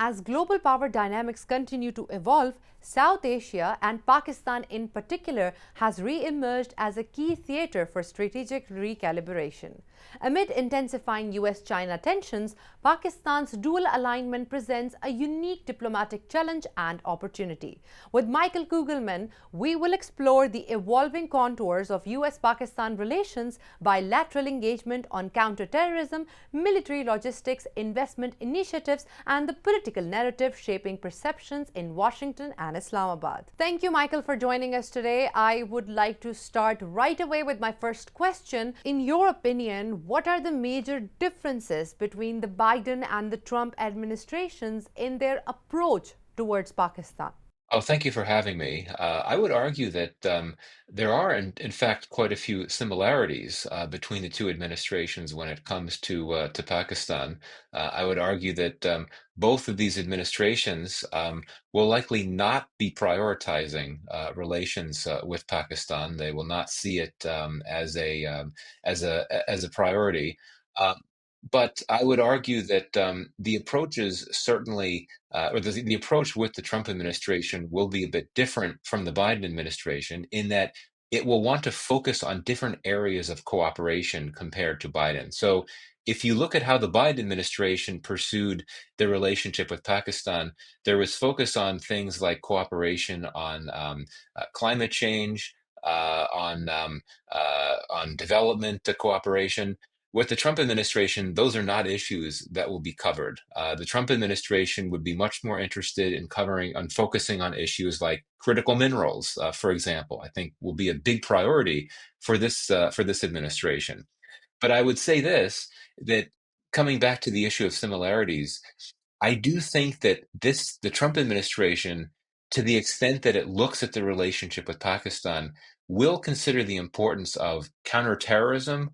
As global power dynamics continue to evolve, South Asia and Pakistan in particular has re-emerged as a key theater for strategic recalibration. Amid intensifying US-China tensions, Pakistan's dual alignment presents a unique diplomatic challenge and opportunity. With Micheal Kugleman, we will explore the evolving contours of US-Pakistan relations, bilateral engagement on counterterrorism, military logistics, investment initiatives, and the political narrative shaping perceptions in Washington and Islamabad. Thank you, Micheal, for joining us today. I would like to start right away with my first question. In your opinion, what are the major differences between the Biden and the Trump administrations in their approach towards Pakistan? Oh, thank you for having me. I would argue that there are, in fact, quite a few similarities between the two administrations when it comes to Pakistan. I would argue that both of these administrations will likely not be prioritizing relations with Pakistan. They will not see it as a priority. Um, but I would argue that the approaches certainly or the approach with the Trump administration will be a bit different from the Biden administration in that it will want to focus on different areas of cooperation compared to Biden. So if you look at how the Biden administration pursued the relationship with Pakistan, there was focus on things like cooperation on climate change, on development cooperation. With the Trump administration, those are not issues that will be covered. The Trump administration would be much more interested in covering, on focusing on issues like critical minerals, for example. I think will be a big priority for this administration. But I would say this, that coming back to the issue of similarities, I do think that the Trump administration, to the extent that it looks at the relationship with Pakistan, will consider the importance of counterterrorism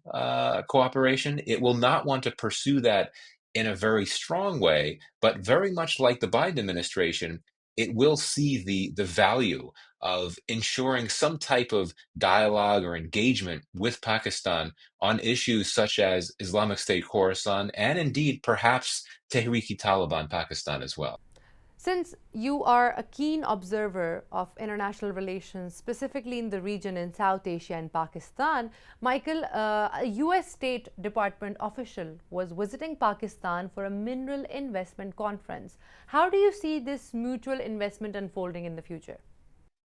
cooperation. It will not want to pursue that in a very strong way, but very much like the Biden administration, it will see the value of ensuring some type of dialogue or engagement with Pakistan on issues such as Islamic State Khorasan and indeed perhaps Tehrik-i-Taliban Pakistan as well. Since you are a keen observer of international relations, specifically in the region in South Asia and Pakistan, Micheal, a US State Department official was visiting Pakistan for a mineral investment conference. How do you see this mutual investment unfolding in the future?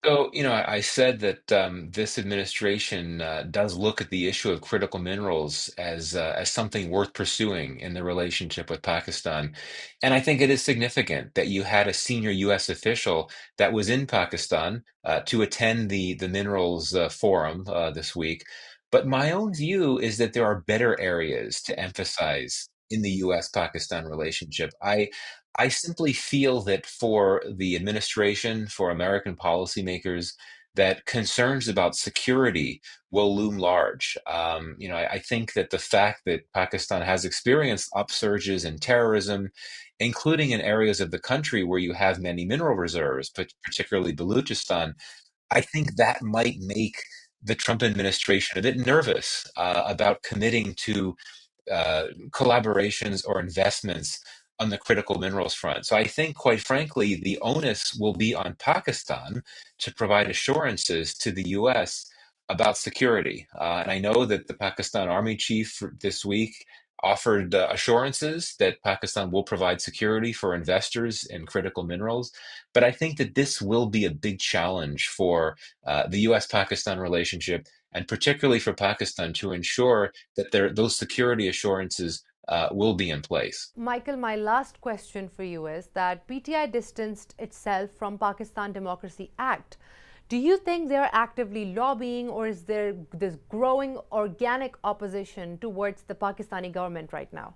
So, I said that this administration does look at the issue of critical minerals as something worth pursuing in the relationship with Pakistan, and I think it is significant that you had a senior U.S. official that was in Pakistan to attend the minerals forum this week. But my own view is that there are better areas to emphasize in the U.S.-Pakistan relationship. I simply feel that for the administration, for American policymakers, that concerns about security will loom large. I think that the fact that Pakistan has experienced upsurges in terrorism, including in areas of the country where you have many mineral reserves, but particularly Baluchistan, I think that might make the Trump administration a bit nervous about committing to collaborations or investments on the critical minerals front. So I think, quite frankly, the onus will be on Pakistan to provide assurances to the U.S. about security. And I know that the Pakistan Army chief this week offered assurances that Pakistan will provide security for investors in critical minerals. But I think that this will be a big challenge for the US-Pakistan relationship, and particularly for Pakistan to ensure that those security assurances will be in place. Micheal, my last question for you is that PTI distanced itself from Pakistan Democracy Act. Do you think they're actively lobbying, or is there this growing organic opposition towards the Pakistani government right now?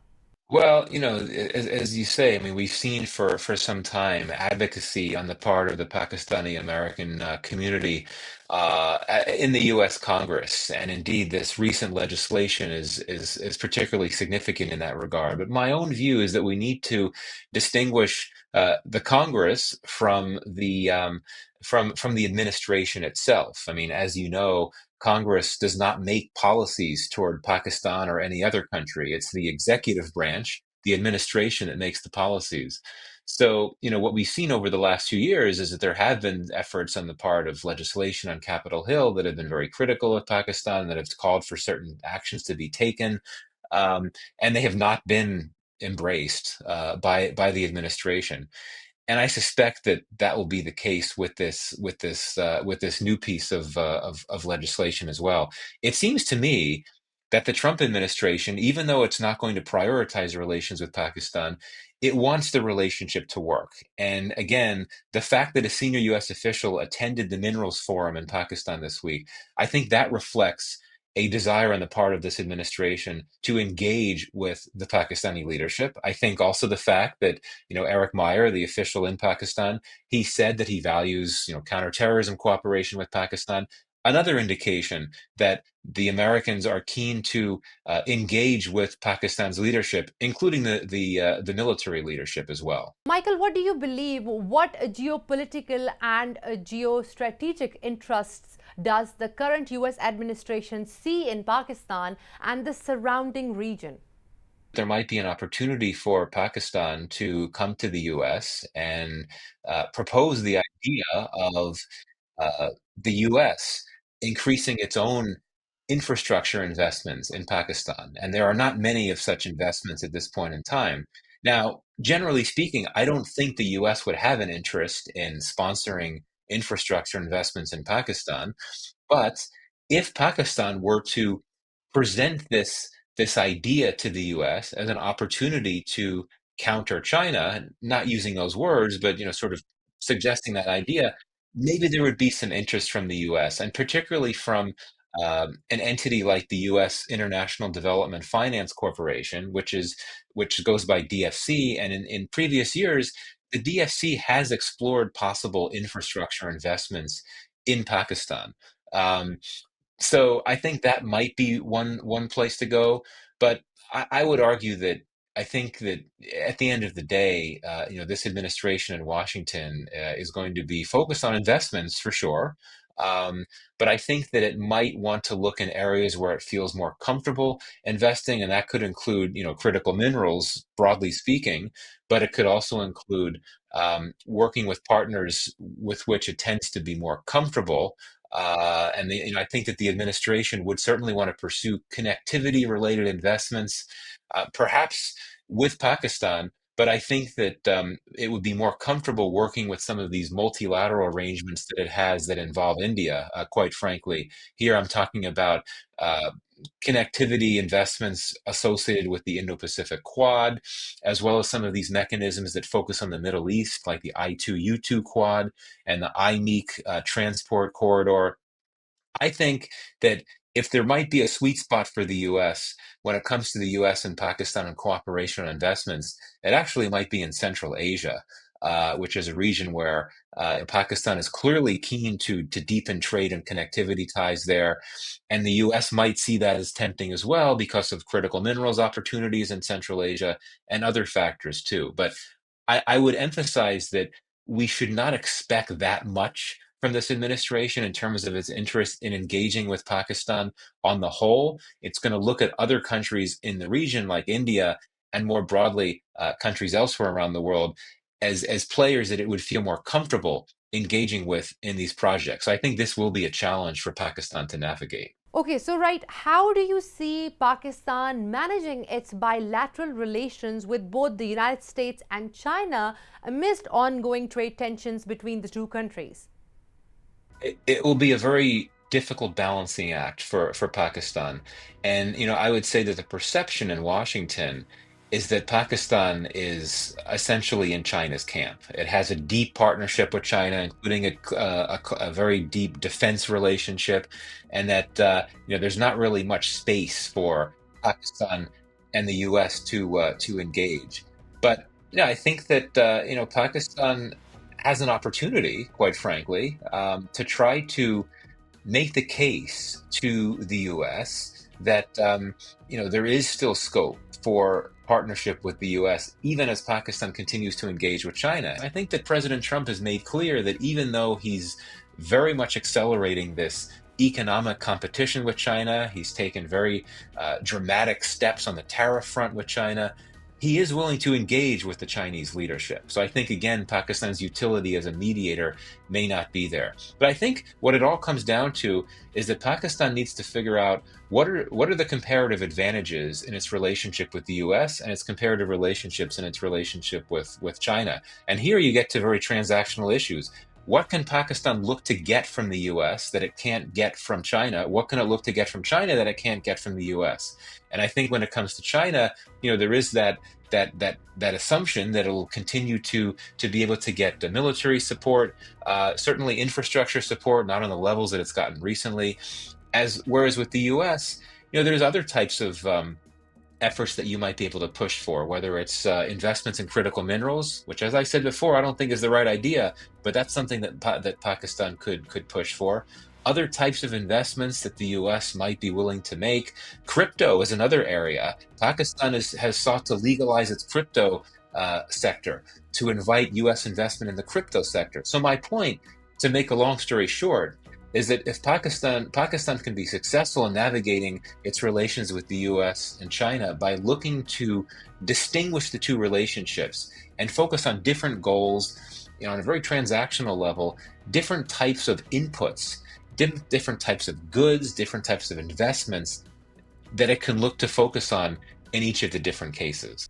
Well, as you say, I mean, we've seen for some time advocacy on the part of the Pakistani American community in the U.S. Congress, and indeed, this recent legislation is particularly significant in that regard. But my own view is that we need to distinguish the Congress from the administration itself. I mean, as you know, Congress does not make policies toward Pakistan or any other country. It's the executive branch, the administration, that makes the policies. So, what we've seen over the last 2 years is that there have been efforts on the part of legislation on Capitol Hill that have been very critical of Pakistan, that have called for certain actions to be taken, um, and they have not been embraced by the administration. And I suspect that that will be the case with this new piece of legislation as well. It seems to me that the Trump administration, even though it's not going to prioritize relations with Pakistan, it wants the relationship to work. And again, the fact that a senior U.S. official attended the Minerals Forum in Pakistan this week, I think that reflects a desire on the part of this administration to engage with the Pakistani leadership. I think also the fact that Eric Meyer, the official in Pakistan, he said that he values, counterterrorism cooperation with Pakistan. Another indication that the Americans are keen to engage with Pakistan's leadership, including the military leadership as well. Michael, what do you believe? What geopolitical and geostrategic interests does the current US administration see in Pakistan and the surrounding region? There might be an opportunity for Pakistan to come to the US and propose the idea of the US increasing its own infrastructure investments in Pakistan. And there are not many of such investments at this point in time. Now, generally speaking, I don't think the US would have an interest in sponsoring infrastructure investments in Pakistan. But if Pakistan were to present this idea to the US as an opportunity to counter China, not using those words, but sort of suggesting that idea, maybe there would be some interest from the US, and particularly from an entity like the U.S. International Development Finance Corporation, which goes by DFC. And in previous years, the DFC has explored possible infrastructure investments in Pakistan. Um, so I think that might be one place to go, but I would argue that I think that at the end of the day, this administration in Washington is going to be focused on investments for sure. Um, but I think that it might want to look in areas where it feels more comfortable investing, and that could include, critical minerals, broadly speaking, but it could also include working with partners with which it tends to be more comfortable. I think that the administration would certainly want to pursue connectivity related investments, perhaps with Pakistan. But I think that it would be more comfortable working with some of these multilateral arrangements that it has that involve India, quite frankly. Here I'm talking about uh, connectivity investments associated with the Indo-Pacific Quad, as well as some of these mechanisms that focus on the Middle East, like the I-2U2 Quad and the IMEC transport corridor. I think that if there might be a sweet spot for the US when it comes to the US and Pakistan and cooperation on investments, it actually might be in Central Asia, which is a region where Pakistan is clearly keen to deepen trade and connectivity ties there. And the US might see that as tempting as well because of critical minerals opportunities in Central Asia and other factors too. But I would emphasize that we should not expect that much from this administration in terms of its interest in engaging with Pakistan on the whole. It's going to look at other countries in the region, like India, and more broadly, countries elsewhere around the world, as players that it would feel more comfortable engaging with in these projects. So I think this will be a challenge for Pakistan to navigate. Okay, so right, how do you see Pakistan managing its bilateral relations with both the United States and China amidst ongoing trade tensions between the two countries? It will be a very difficult balancing act for Pakistan. And, I would say that the perception in Washington is that Pakistan is essentially in China's camp. It has a deep partnership with China, including a very deep defense relationship, and that, there's not really much space for Pakistan and the U.S. to engage. But, I think that, Pakistan has an opportunity, quite frankly, to try to make the case to the U.S. that there is still scope for partnership with the U.S. even as Pakistan continues to engage with China. I think that President Trump has made clear that even though he's very much accelerating this economic competition with China, he's taken very dramatic steps on the tariff front with China. he is willing to engage with the Chinese leadership. So I think, again, Pakistan's utility as a mediator may not be there. But I think what it all comes down to is that Pakistan needs to figure out what are the comparative advantages in its relationship with the US and its comparative relationships in its relationship with China. And here you get to very transactional issues. What can Pakistan look to get from the US that it can't get from China? What can it look to get from China that it can't get from the US? And I think when it comes to China, there is that assumption that it will continue to be able to get the military support, certainly infrastructure support, not on the levels that it's gotten recently. Whereas with the U.S., there's other types of efforts that you might be able to push for, whether it's investments in critical minerals, which, as I said before, I don't think is the right idea, but that's something that Pakistan could push for. Other types of investments that the U.S. might be willing to make. Crypto is another area. Pakistan has sought to legalize its crypto sector, to invite U.S. investment in the crypto sector. So my point, to make a long story short, is that if Pakistan can be successful in navigating its relations with the U.S. and China by looking to distinguish the two relationships and focus on different goals, on a very transactional level, different types of inputs, different types of goods, different types of investments that it can look to focus on in each of the different cases.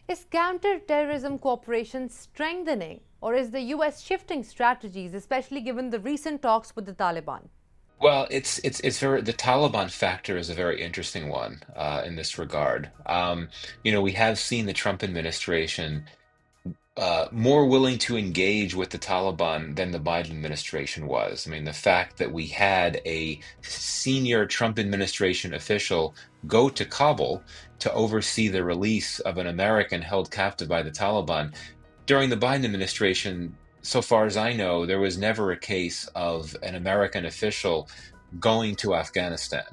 Is counter-terrorism cooperation strengthening, or is the US shifting strategies, especially given the recent talks with the Taliban? Well, the Taliban factor is a very interesting one in this regard. We have seen the Trump administration more willing to engage with the Taliban than the Biden administration was. I mean, the fact that we had a senior Trump administration official go to Kabul to oversee the release of an American held captive by the Taliban during the Biden administration, so far as I know, there was never a case of an American official going to Afghanistan.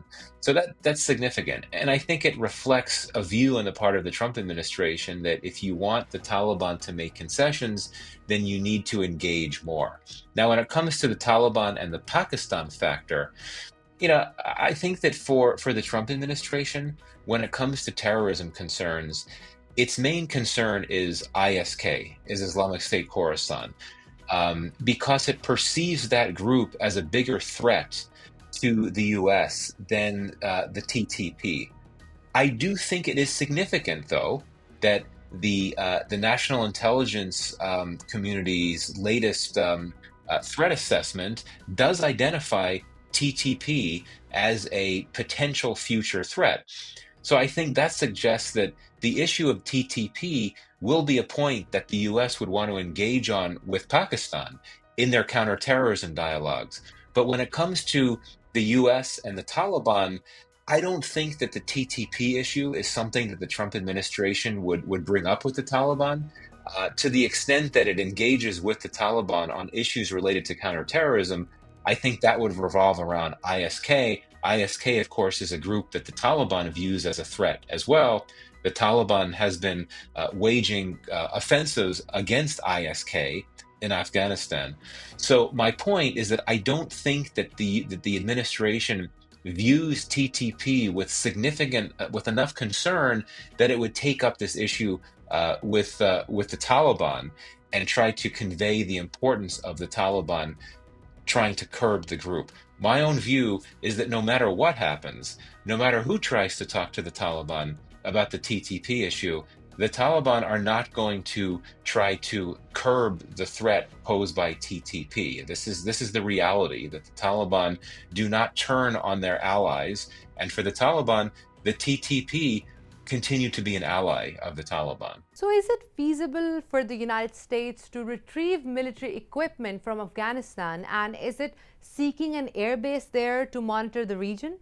So that's significant. And I think it reflects a view on the part of the Trump administration that if you want the Taliban to make concessions, then you need to engage more. Now, when it comes to the Taliban and the Pakistan factor, I think that for the Trump administration, when it comes to terrorism concerns, its main concern is ISK, is Islamic State Khorasan, because it perceives that group as a bigger threat to the U.S. than the TTP. I do think it is significant, though, that the national intelligence community's latest threat assessment does identify TTP as a potential future threat. So I think that suggests that the issue of TTP will be a point that the U.S. would want to engage on with Pakistan in their counterterrorism dialogues. But when it comes to the U.S. and the Taliban, I don't think that the TTP issue is something that the Trump administration would bring up with the Taliban. To the extent that it engages with the Taliban on issues related to counterterrorism, I think that would revolve around ISK. ISK, of course, is a group that the Taliban views as a threat as well. The Taliban has been waging offensives against ISK in Afghanistan. So my point is that I don't think that the administration views TTP with enough concern that it would take up this issue with the Taliban and try to convey the importance of the Taliban trying to curb the group. My own view is that no matter what happens, no matter who tries to talk to the Taliban about the TTP issue, the Taliban are not going to try to curb the threat posed by TTP. This is the reality, that the Taliban do not turn on their allies, and for the Taliban, the TTP continue to be an ally of the Taliban. So is it feasible for the United States to retrieve military equipment from Afghanistan, and is it seeking an airbase there to monitor the region?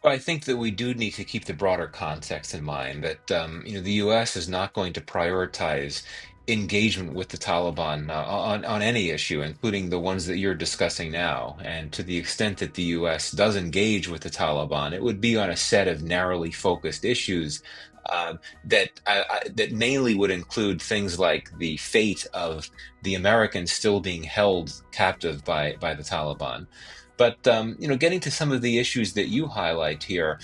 Well, I think that we do need to keep the broader context in mind that the U.S. is not going to prioritize engagement with the Taliban on any issue, including the ones that you're discussing now. And to the extent that the U.S. does engage with the Taliban, it would be on a set of narrowly focused issues that mainly would include things like the fate of the Americans still being held captive by the Taliban. But getting to some of the issues that you highlight here,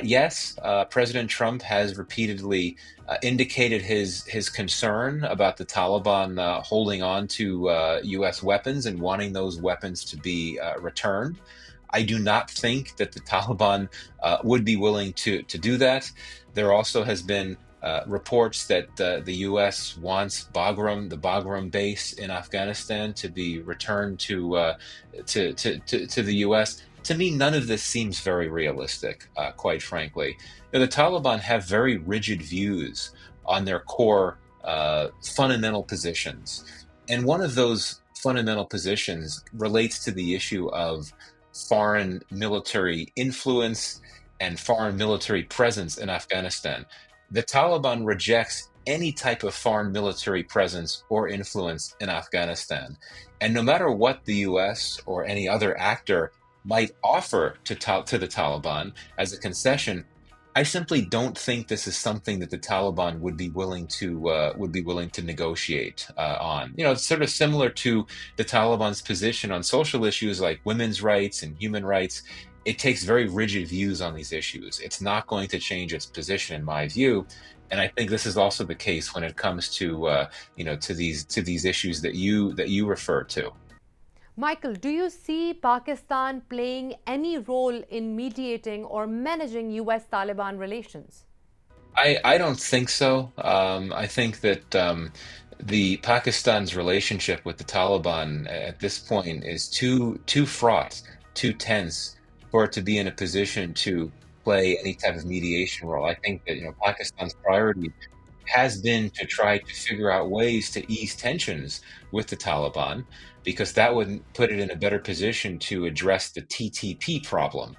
Yes, President Trump has repeatedly indicated his concern about the Taliban holding on to U.S. weapons and wanting those weapons to be returned. I do not think that the Taliban would be willing to do that. There also has been reports that the U.S. wants the Bagram base in Afghanistan to be returned to the U.S. To me, none of this seems very realistic, quite frankly. The Taliban have very rigid views on their core fundamental positions. And one of those fundamental positions relates to the issue of foreign military influence and foreign military presence in Afghanistan. The Taliban rejects any type of foreign military presence or influence in Afghanistan. And no matter what the US or any other actor might offer to the Taliban as a concession, I simply don't think this is something that the Taliban would be willing to negotiate on. It's sort of similar to the Taliban's position on social issues like women's rights and human rights. It takes very rigid views on these issues. It's not going to change its position, in my view. And I think this is also the case when it comes to these issues that you refer to. Michael, do you see Pakistan playing any role in mediating or managing US Taliban relations? I don't think so. I think that the Pakistan's relationship with the Taliban at this point is too fraught, too tense for it to be in a position to play any type of mediation role. I think that Pakistan's priority has been to try to figure out ways to ease tensions with the Taliban, because that would put it in a better position to address the TTP problem.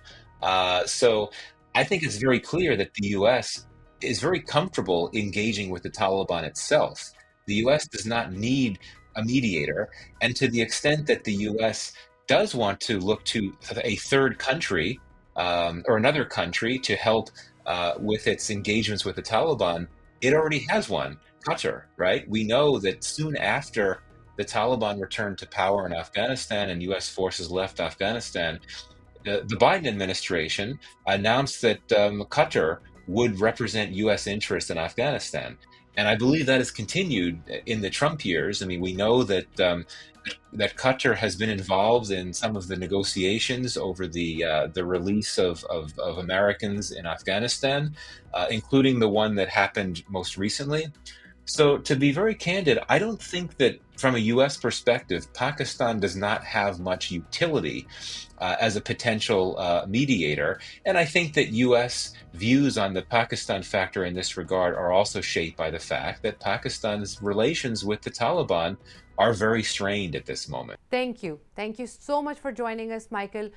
So I think it's very clear that the US is very comfortable engaging with the Taliban itself. The US does not need a mediator. And to the extent that the US does want to look to a third country or another country to help with its engagements with the Taliban, it already has one, Qatar, right? We know that soon after the Taliban returned to power in Afghanistan and US forces left Afghanistan, the Biden administration announced that Qatar would represent US interests in Afghanistan. And I believe that has continued in the Trump years. I mean, we know that Qatar has been involved in some of the negotiations over the release of Americans in Afghanistan, including the one that happened most recently. So, to be very candid, I don't think that from a US perspective, Pakistan does not have much utility as a potential mediator. And I think that US views on the Pakistan factor in this regard are also shaped by the fact that Pakistan's relations with the Taliban are very strained at this moment. Thank you. Thank you so much for joining us, Michael.